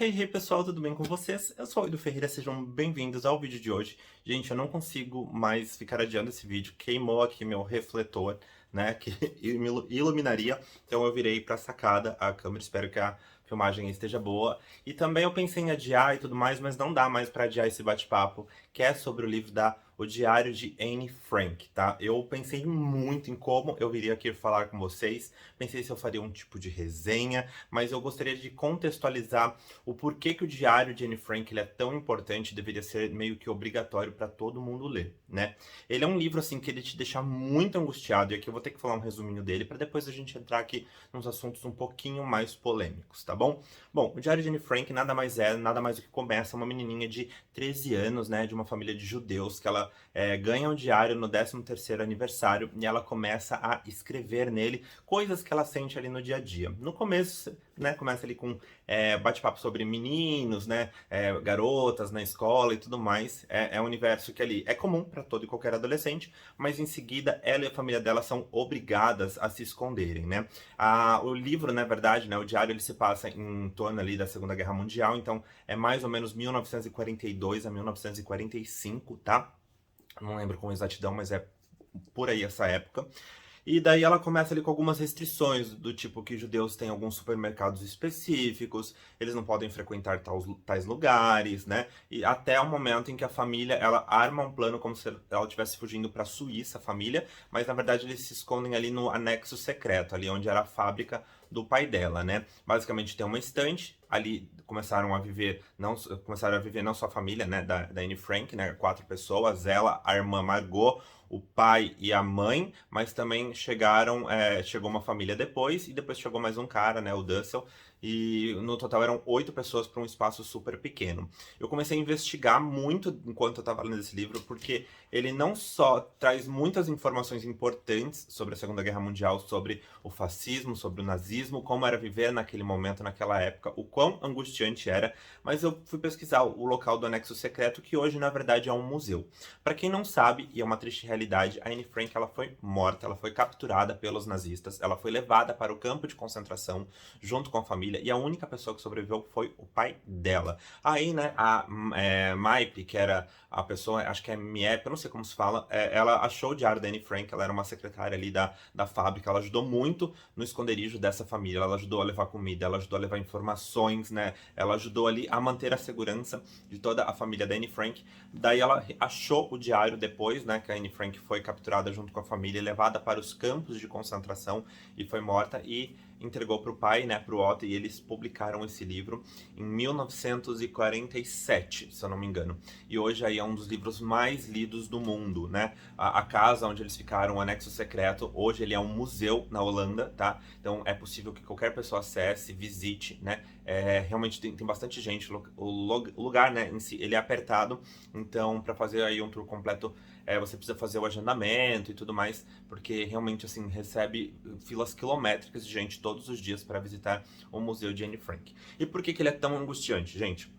Hey, pessoal, tudo bem com vocês? Eu sou o Edu Ferreira, sejam bem-vindos ao vídeo de hoje. Gente, eu não consigo mais ficar adiando esse vídeo, queimou aqui meu refletor, né, que me iluminaria, então eu virei pra sacada a câmera, espero que a filmagem esteja boa. E também eu pensei em adiar e tudo mais, mas não dá mais pra adiar esse bate-papo, que é sobre o livro da O Diário de Anne Frank, tá? Eu pensei muito em como eu viria aqui falar com vocês, pensei se eu faria um tipo de resenha, mas eu gostaria de contextualizar o porquê que o Diário de Anne Frank ele é tão importante, deveria ser meio que obrigatório para todo mundo ler, né? Ele é um livro assim que ele te deixa muito angustiado, e aqui eu vou ter que falar um resuminho dele para depois a gente entrar aqui nos assuntos um pouquinho mais polêmicos, tá bom? Bom, o Diário de Anne Frank nada mais do que começa uma menininha de 13 anos, né, de uma família de judeus, que ela ganha um diário no 13º aniversário e ela começa a escrever nele coisas que ela sente ali no dia a dia. No começo, né, começa ali com bate-papo sobre meninos, né, garotas na escola e tudo mais. É um universo que ali é comum para todo e qualquer adolescente, mas em seguida ela e a família dela são obrigadas a se esconderem, né? O livro, na verdade, né, o diário, ele se passa em torno ali da Segunda Guerra Mundial, então é mais ou menos 1942 a 1945, tá? Não lembro com exatidão, mas é por aí essa época. E daí ela começa ali com algumas restrições, do tipo que judeus têm alguns supermercados específicos, eles não podem frequentar tais lugares, né? E até o momento em que a família, ela arma um plano como se ela estivesse fugindo para a Suíça, a família, mas na verdade eles se escondem ali no anexo secreto, ali onde era a fábrica do pai dela, né? Basicamente tem uma estante, ali começaram a viver não só a família, né, da Anne Frank, né, 4 pessoas, ela, a irmã Margot, o pai e a mãe, mas também chegou uma família depois, e depois chegou mais um cara, né, o Dussel, e no total eram 8 pessoas para um espaço super pequeno. Eu comecei a investigar muito enquanto eu estava lendo esse livro, porque ele não só traz muitas informações importantes sobre a Segunda Guerra Mundial, sobre o fascismo, sobre o nazismo, como era viver naquele momento, naquela época, o quão angustiante era, mas eu fui pesquisar o local do anexo secreto, que hoje na verdade é um museu. Para quem não sabe, e é uma triste realidade, a Anne Frank ela foi morta, ela foi capturada pelos nazistas, ela foi levada para o campo de concentração junto com a família, e a única pessoa que sobreviveu foi o pai dela. Aí, né, a Maipe, que era a pessoa, acho que é Miep, eu não sei como se fala, ela achou o diário da Anne Frank, ela era uma secretária ali da fábrica, ela ajudou muito no esconderijo dessa família, ela ajudou a levar comida, ela ajudou a levar informações, né, ela ajudou ali a manter a segurança de toda a família da Anne Frank. Daí ela achou o diário depois, né, que a Anne Frank foi capturada junto com a família, levada para os campos de concentração e foi morta, e entregou para o pai, né, para o Otto, e eles publicaram esse livro em 1947, se eu não me engano. E hoje aí é um dos livros mais lidos do mundo, né? A casa onde eles ficaram, o anexo secreto, hoje ele é um museu na Holanda, tá? Então é possível que qualquer pessoa acesse, visite, né? Realmente tem bastante gente, o lugar, né, em si, ele é apertado, então para fazer aí um tour completo, você precisa fazer o agendamento e tudo mais, porque realmente assim recebe filas quilométricas de gente todos os dias para visitar o museu de Anne Frank. E por que ele é tão angustiante, gente?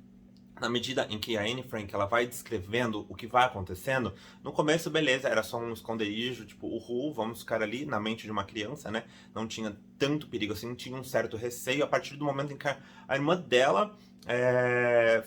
Na medida em que a Anne Frank ela vai descrevendo o que vai acontecendo, no começo, beleza, era só um esconderijo, tipo, uhul, vamos ficar ali na mente de uma criança, né? Não tinha tanto perigo assim, tinha um certo receio a partir do momento em que a irmã dela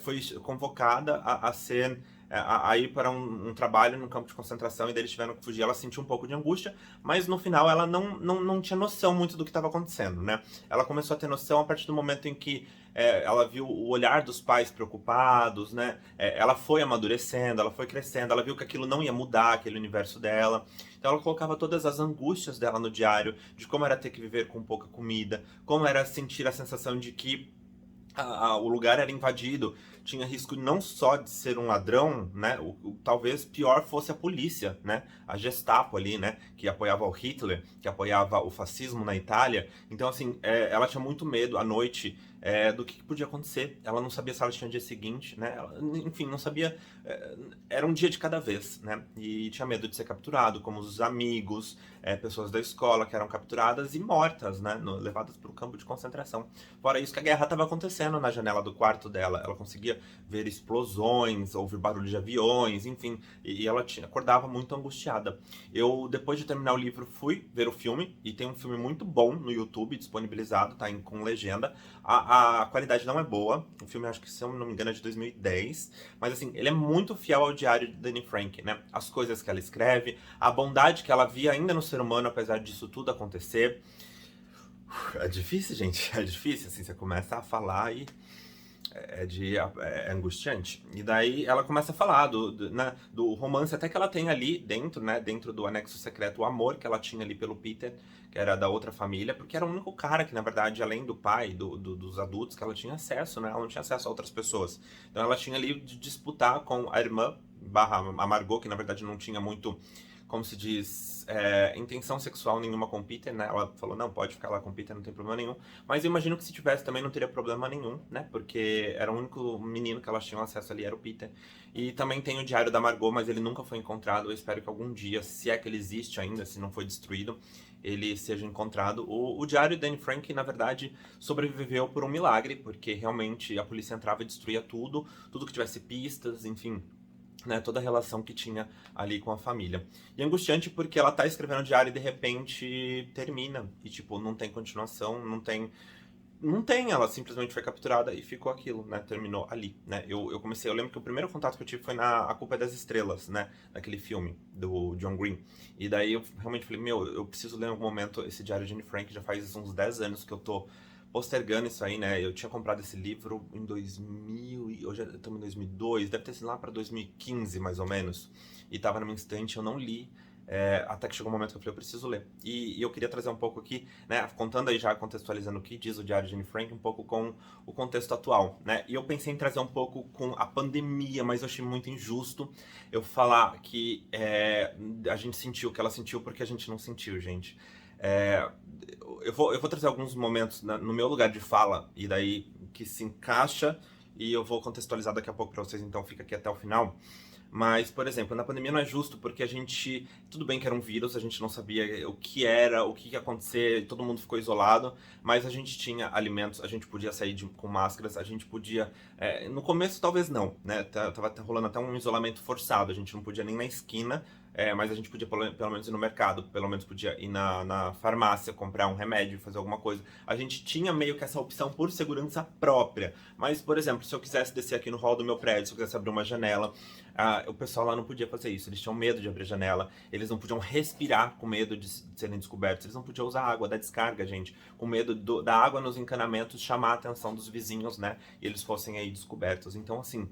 foi convocada a ser a ir para um trabalho no campo de concentração, e daí eles tiveram que fugir. Ela sentiu um pouco de angústia, mas no final ela não tinha noção muito do que estava acontecendo, né? Ela começou a ter noção a partir do momento em que ela viu o olhar dos pais preocupados, né? Ela foi amadurecendo, ela foi crescendo, ela viu que aquilo não ia mudar, aquele universo dela. Então ela colocava todas as angústias dela no diário, de como era ter que viver com pouca comida, como era sentir a sensação de que o lugar era invadido, tinha risco não só de ser um ladrão, né? Talvez pior fosse a polícia, né? A Gestapo ali, né? Que apoiava o Hitler, que apoiava o fascismo na Itália. Então, assim, ela tinha muito medo à noite do que podia acontecer. Ela não sabia se ela tinha dia seguinte, né? Enfim, não sabia. Era um dia de cada vez, né? E tinha medo de ser capturado, como os amigos, pessoas da escola que eram capturadas e mortas, né? Levadas para o campo de concentração. Fora isso, que a guerra estava acontecendo na janela do quarto dela. Ela conseguia ver explosões, ouvir barulho de aviões, enfim. E ela acordava muito angustiada. Eu, depois de terminar o livro, fui ver o filme. E tem um filme muito bom no YouTube, disponibilizado, tá com legenda. a qualidade não é boa. O filme, acho que, se eu não me engano, é de 2010. Mas, assim, ele é muito fiel ao diário de Anne Frank, né? As coisas que ela escreve, a bondade que ela via ainda no ser humano, apesar disso tudo acontecer. É difícil, gente. É difícil, assim, você começa a falar e é angustiante. E daí ela começa a falar do romance até que ela tem ali dentro, né? Dentro do anexo secreto, o amor que ela tinha ali pelo Peter, que era da outra família, porque era o único cara que, na verdade, além do pai, dos adultos, que ela tinha acesso, né? Ela não tinha acesso a outras pessoas. Então ela tinha ali de disputar com a irmã, barra a Margot, que na verdade não tinha muito, como se diz, intenção sexual nenhuma com o Peter, né? Ela falou, não, pode ficar lá com o Peter, não tem problema nenhum. Mas eu imagino que se tivesse também não teria problema nenhum, né? Porque era o único menino que elas tinham acesso ali, era o Peter. E também tem o diário da Margot, mas ele nunca foi encontrado. Eu espero que algum dia, se é que ele existe ainda, se não foi destruído, ele seja encontrado. O diário de Anne Frank, na verdade, sobreviveu por um milagre, porque realmente a polícia entrava e destruía tudo, tudo que tivesse pistas, enfim, né, toda a relação que tinha ali com a família. E é angustiante porque ela tá escrevendo o diário e de repente termina. E tipo, não tem continuação, não tem. Não tem, ela simplesmente foi capturada e ficou aquilo, né? Terminou ali, né? Eu lembro que o primeiro contato que eu tive foi na A Culpa é das Estrelas, né? Naquele filme do John Green. E daí eu realmente falei, meu, eu preciso ler em algum momento esse Diário de Anne Frank, já faz uns 10 anos que eu tô postergando isso aí, né? Eu tinha comprado esse livro em 2000, e hoje estamos em 2002, deve ter sido lá para 2015, mais ou menos. E tava na minha estante, eu não li. Até que chegou um momento que eu falei, eu preciso ler. E eu queria trazer um pouco aqui, né, contando aí já, contextualizando o que diz o Diário de Anne Frank, um pouco com o contexto atual, né? E eu pensei em trazer um pouco com a pandemia, mas eu achei muito injusto eu falar que a gente sentiu o que ela sentiu porque a gente não sentiu, gente. É, eu vou trazer alguns momentos no meu lugar de fala, e daí que se encaixa, e eu vou contextualizar daqui a pouco pra vocês, então fica aqui até o final. Mas, por exemplo, na pandemia não é justo porque a gente. Tudo bem que era um vírus, a gente não sabia o que era, o que ia acontecer, todo mundo ficou isolado, mas a gente tinha alimentos, a gente podia sair com máscaras, a gente podia. No começo talvez não, né? Tava rolando até um isolamento forçado, a gente não podia nem na esquina. Mas a gente podia pelo menos ir no mercado, pelo menos podia ir na farmácia, comprar um remédio, fazer alguma coisa. A gente tinha meio que essa opção por segurança própria. Mas, por exemplo, se eu quisesse descer aqui no hall do meu prédio, se eu quisesse abrir uma janela, o pessoal lá não podia fazer isso. Eles tinham medo de abrir a janela, eles não podiam respirar com medo de serem descobertos, eles não podiam usar água da descarga, gente, com medo da água nos encanamentos chamar a atenção dos vizinhos, né? E eles fossem aí descobertos. Então, assim,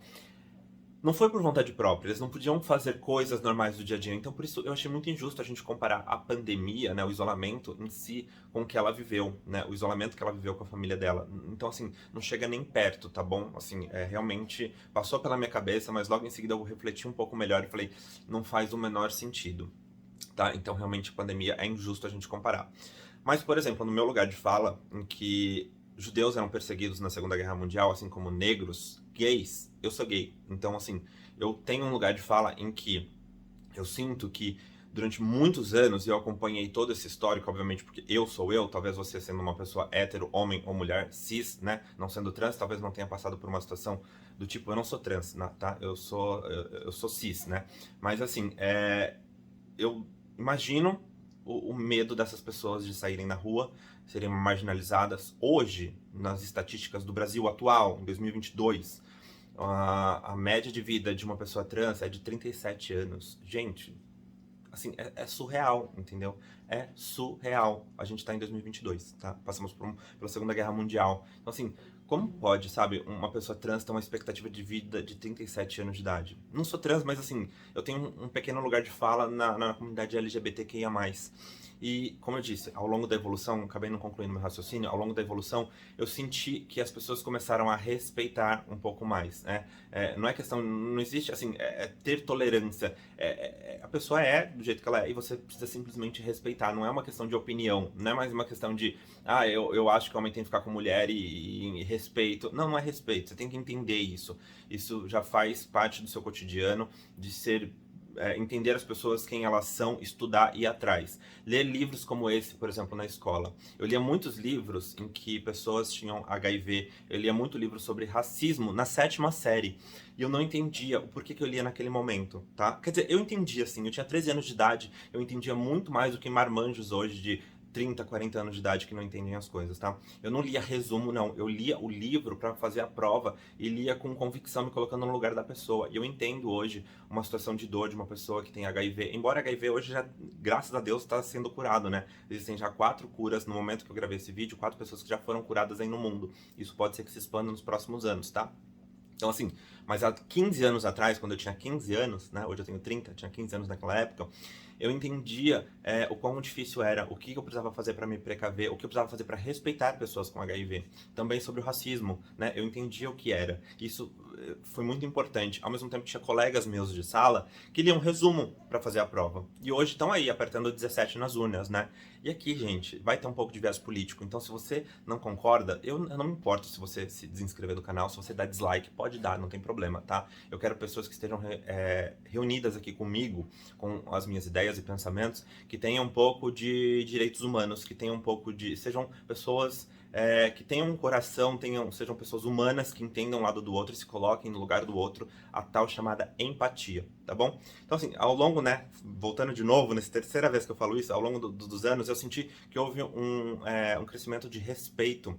não foi por vontade própria, eles não podiam fazer coisas normais do dia a dia. Então, por isso, eu achei muito injusto a gente comparar a pandemia, né, o isolamento em si, com o que ela viveu, né, o isolamento que ela viveu com a família dela. Então, assim, não chega nem perto, tá bom? Assim, realmente passou pela minha cabeça, mas logo em seguida eu refleti um pouco melhor e falei, não faz o menor sentido, tá? Então, realmente, a pandemia é injusto a gente comparar. Mas, por exemplo, no meu lugar de fala, em que judeus eram perseguidos na Segunda Guerra Mundial, assim como negros, gays, eu sou gay. Então, assim, eu tenho um lugar de fala em que eu sinto que durante muitos anos, e eu acompanhei todo esse histórico, obviamente, porque eu sou eu, talvez você sendo uma pessoa hétero, homem ou mulher, cis, né, não sendo trans, talvez não tenha passado por uma situação do tipo, eu não sou trans, né, tá, eu sou cis, né, mas assim, eu imagino o medo dessas pessoas de saírem na rua, serem marginalizadas. Hoje, nas estatísticas do Brasil atual, em 2022, a média de vida de uma pessoa trans é de 37 anos. Gente, assim, é surreal, entendeu? É surreal. A gente tá em 2022, tá? Passamos pela Segunda Guerra Mundial. Então, assim, como pode, sabe, uma pessoa trans ter uma expectativa de vida de 37 anos de idade? Não sou trans, mas assim, eu tenho um pequeno lugar de fala na comunidade LGBTQIA+. E, como eu disse, ao longo da evolução, acabei não concluindo meu raciocínio, ao longo da evolução, eu senti que as pessoas começaram a respeitar um pouco mais, né? Não é questão, não existe, assim, ter tolerância. A pessoa é do jeito que ela é e você precisa simplesmente respeitar. Não é uma questão de opinião, não é mais uma questão de, eu acho que o homem tem que ficar com mulher e respeito. Não, não é respeito, você tem que entender isso. Isso já faz parte do seu cotidiano, de ser entender as pessoas, quem elas são, estudar e ir atrás. Ler livros como esse, por exemplo, na escola. Eu lia muitos livros em que pessoas tinham HIV, eu lia muito livro sobre racismo na 7ª série. E eu não entendia o porquê que eu lia naquele momento, tá? Quer dizer, eu entendia, assim, eu tinha 13 anos de idade, eu entendia muito mais do que marmanjos hoje de 30, 40 anos de idade que não entendem as coisas, tá? Eu não lia resumo, não. Eu lia o livro para fazer a prova e lia com convicção, me colocando no lugar da pessoa. E eu entendo hoje uma situação de dor de uma pessoa que tem HIV. Embora HIV hoje já, graças a Deus, está sendo curado, né? Existem já 4 curas no momento que eu gravei esse vídeo, 4 pessoas que já foram curadas aí no mundo. Isso pode ser que se expanda nos próximos anos, tá? Então, assim, mas há 15 anos atrás, quando eu tinha 15 anos, né? Hoje eu tenho 30, tinha 15 anos naquela época, eu entendia o quão difícil era, o que eu precisava fazer para me precaver, o que eu precisava fazer para respeitar pessoas com HIV. Também sobre o racismo, né? Eu entendia o que era. Isso foi muito importante. Ao mesmo tempo, tinha colegas meus de sala que liam resumo para fazer a prova. E hoje estão aí, apertando 17 nas urnas, né? E aqui, gente, vai ter um pouco de viés político. Então, se você não concorda, eu não me importo se você se desinscrever do canal, se você dá dislike, pode dar, não tem problema, tá? Eu quero pessoas que estejam reunidas aqui comigo, com as minhas ideias e pensamentos, que tenham um pouco de direitos humanos, que tenham um pouco de... Sejam pessoas que tenham um coração, sejam pessoas humanas, que entendam o lado do outro e se coloquem no lugar do outro, a tal chamada empatia, tá bom? Então, assim, ao longo, né, voltando de novo, nessa terceira vez que eu falo isso, ao longo dos anos, eu senti que houve um crescimento de respeito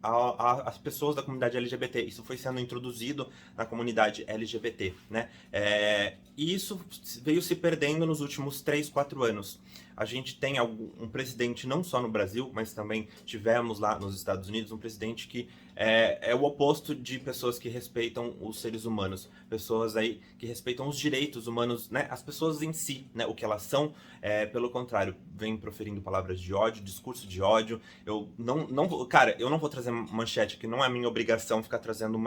às pessoas da comunidade LGBT. Isso foi sendo introduzido na comunidade LGBT, né? E isso veio se perdendo nos últimos 3, 4 anos. A gente tem um presidente, não só no Brasil, mas também tivemos lá nos Estados Unidos, um presidente que é o oposto de pessoas que respeitam os seres humanos. Pessoas aí que respeitam os direitos humanos, né? As pessoas em si, né? O que elas são, pelo contrário, vem proferindo palavras de ódio, discurso de ódio. Eu não vou, cara, eu não vou trazer manchete, que não é minha obrigação ficar trazendo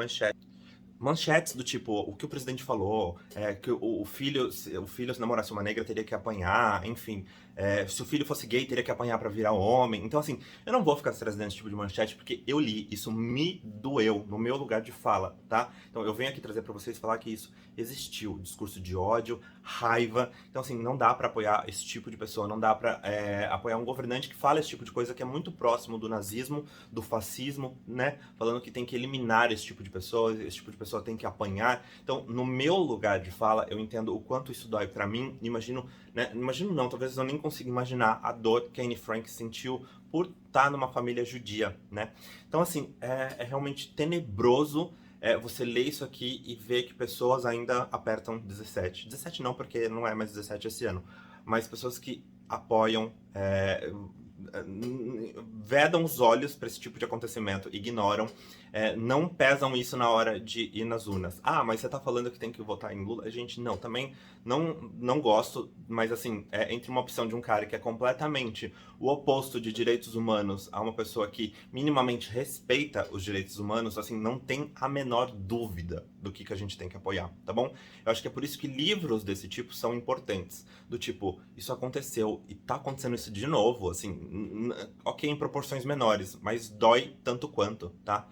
manchetes do tipo, o que o presidente falou, que o filho se namorasse uma negra teria que apanhar, enfim, se o filho fosse gay teria que apanhar pra virar homem. Então, assim, eu não vou ficar trazendo esse tipo de manchete porque eu li, isso me doeu no meu lugar de fala, tá? Então eu venho aqui trazer pra vocês falar que isso existiu, discurso de ódio, raiva. Então, assim, não dá pra apoiar esse tipo de pessoa, não dá pra apoiar um governante que fala esse tipo de coisa que é muito próximo do nazismo, do fascismo, né? Falando que tem que eliminar esse tipo de pessoa, esse tipo de pessoa tem que apanhar. Então, no meu lugar de fala, eu entendo o quanto isso dói pra mim. Imagino, né? Imagino não, talvez eu nem consiga imaginar a dor que a Anne Frank sentiu por estar numa família judia, né? Então, assim, é realmente tenebroso você ler isso aqui e ver que pessoas ainda apertam 17. 17 não, porque não é mais 17 esse ano. Mas pessoas que apoiam, vedam os olhos para esse tipo de acontecimento, ignoram, não pesam isso na hora de ir nas urnas. Ah, mas você tá falando que tem que votar em Lula? Gente, não, também não gosto, mas assim, entre uma opção de um cara que é completamente o oposto de direitos humanos a uma pessoa que minimamente respeita os direitos humanos, assim, não tem a menor dúvida do que a gente tem que apoiar, tá bom? Eu acho que é por isso que livros desse tipo são importantes, do tipo, isso aconteceu e tá acontecendo isso de novo, assim, ok, em proporções menores, mas dói tanto quanto, tá?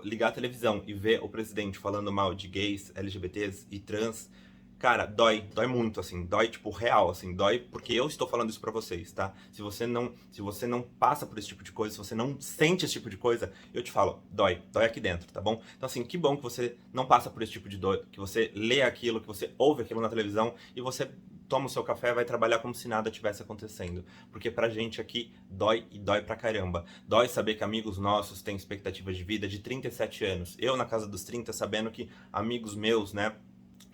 Ligar a televisão e ver o presidente falando mal de gays, LGBTs e trans, cara, dói muito, assim, dói, tipo, real, assim, dói porque eu estou falando isso pra vocês, tá? Se você não passa por esse tipo de coisa, se você não sente esse tipo de coisa, eu te falo, dói aqui dentro, tá bom? Então, assim, que bom que você não passa por esse tipo de dor, que você lê aquilo, que você ouve aquilo na televisão e você toma o seu café e vai trabalhar como se nada tivesse acontecendo. Porque pra gente aqui dói e dói pra caramba. Dói saber que amigos nossos têm expectativas de vida de 37 anos. Eu, na casa dos 30, sabendo que amigos meus, né,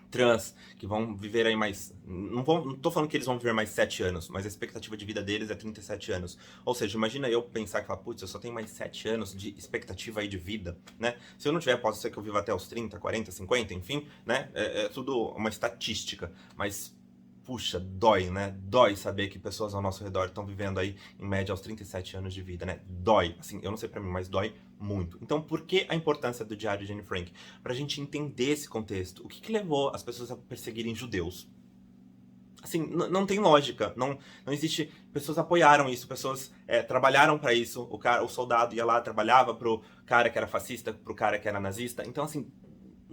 trans, que vão viver aí mais... Não tô falando que eles vão viver mais 7 anos, mas a expectativa de vida deles é 37 anos. Ou seja, imagina eu pensar que, putz, eu só tenho mais 7 anos de expectativa aí de vida, né? Se eu não tiver, pode ser que eu viva até os 30, 40, 50, enfim, né? É tudo uma estatística, mas... Puxa, dói, né? Dói saber que pessoas ao nosso redor estão vivendo aí, em média, aos 37 anos de vida, né? Dói. Assim, eu não sei pra mim, mas dói muito. Então, por que a importância do Diário de Anne Frank? Pra gente entender esse contexto. O que levou as pessoas a perseguirem judeus? Assim, não tem lógica. Não existe... Pessoas apoiaram isso, pessoas trabalharam pra isso. O soldado ia lá, trabalhava pro cara que era fascista, pro cara que era nazista. Então, assim...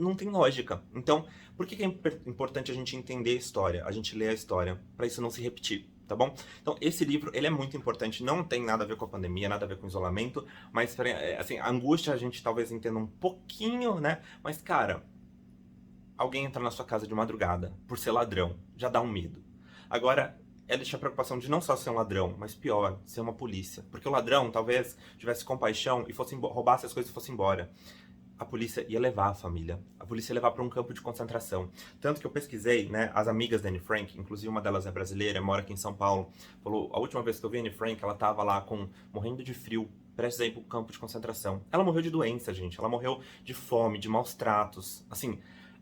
Não tem lógica. Então, por que é importante a gente entender a história, a gente ler a história, para isso não se repetir, tá bom? Então, esse livro, ele é muito importante, não tem nada a ver com a pandemia, nada a ver com o isolamento, mas, assim, a angústia a gente talvez entenda um pouquinho, né? Mas, cara, alguém entra na sua casa de madrugada por ser ladrão, já dá um medo. Agora, ela tinha a preocupação de não só ser um ladrão, mas pior, ser uma polícia. Porque o ladrão talvez tivesse compaixão e fosse roubasse as coisas e fosse embora. A polícia ia levar a família. A polícia ia levar para um campo de concentração. Tanto que eu pesquisei, né, as amigas da Anne Frank, inclusive uma delas é brasileira, mora aqui em São Paulo, falou, a última vez que eu vi a Anne Frank, ela tava lá morrendo de frio, prestes a ir pro campo de concentração. Ela morreu de doença, gente. Ela morreu de fome, de maus tratos. Assim,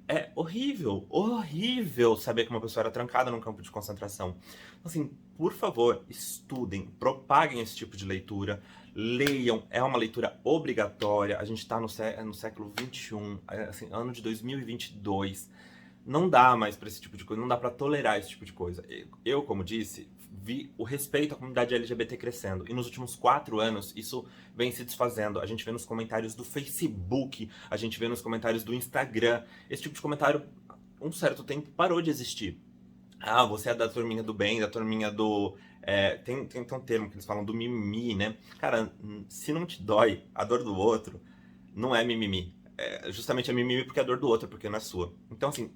é horrível, horrível saber que uma pessoa era trancada num campo de concentração. Assim, por favor, estudem, propaguem esse tipo de leitura, leiam, é uma leitura obrigatória. A gente está no século XXI, assim, ano de 2022. Não dá mais para esse tipo de coisa, não dá para tolerar esse tipo de coisa. Eu, como disse, vi o respeito à comunidade LGBT crescendo. E nos últimos 4 anos, isso vem se desfazendo. A gente vê nos comentários do Facebook, a gente vê nos comentários do Instagram. Esse tipo de comentário, um certo tempo, parou de existir. Ah, você é da turminha do bem, da turminha do... tem um termo que eles falam do mimimi, né? Cara, se não te dói a dor do outro, não é mimimi. Justamente é mimimi porque é a dor do outro, porque não é sua. Então, assim,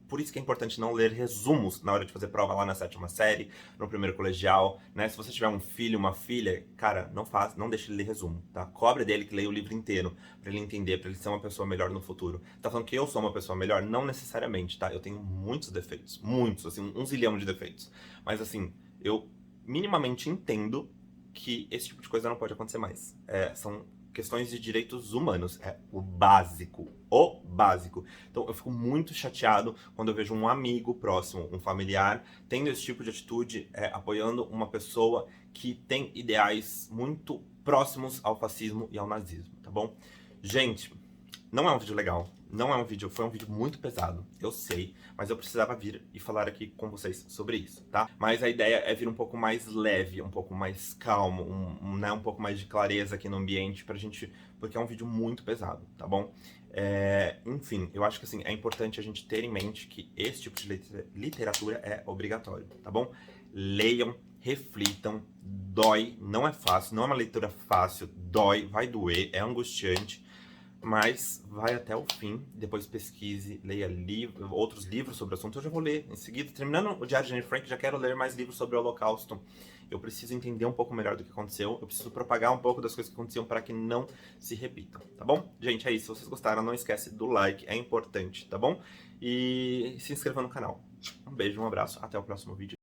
por isso que é importante não ler resumos na hora de fazer prova lá na 7ª série, no primeiro colegial, né? Se você tiver um filho, uma filha, cara, não deixe ele ler resumo, tá? Cobre dele que leia o livro inteiro, pra ele entender, pra ele ser uma pessoa melhor no futuro. Tá falando que eu sou uma pessoa melhor? Não necessariamente, tá? Eu tenho muitos defeitos, muitos, assim, 1 zilhão de defeitos. Mas, assim, eu minimamente entendo que esse tipo de coisa não pode acontecer mais. São questões de direitos humanos, é o básico, o básico. Então eu fico muito chateado quando eu vejo um amigo próximo, um familiar, tendo esse tipo de atitude, apoiando uma pessoa que tem ideais muito próximos ao fascismo e ao nazismo, tá bom? Gente, não é um vídeo legal, não é um vídeo, foi um vídeo muito pesado, eu sei, mas eu precisava vir e falar aqui com vocês sobre isso, tá? Mas a ideia é vir um pouco mais leve, um pouco mais calmo, né, um pouco mais de clareza aqui no ambiente pra gente, porque é um vídeo muito pesado, tá bom? Enfim, eu acho que assim, é importante a gente ter em mente que esse tipo de literatura é obrigatório, tá bom? Leiam, reflitam, dói, não é fácil, não é uma leitura fácil, dói, vai doer, é angustiante, mas vai até o fim, depois pesquise, leia outros livros sobre o assunto. Eu já vou ler em seguida. Terminando o Diário de Anne Frank, já quero ler mais livros sobre o Holocausto. Eu preciso entender um pouco melhor do que aconteceu, eu preciso propagar um pouco das coisas que aconteciam para que não se repitam, tá bom? Gente, é isso. Se vocês gostaram, não esquece do like, é importante, tá bom? E se inscreva no canal. Um beijo, um abraço, até o próximo vídeo.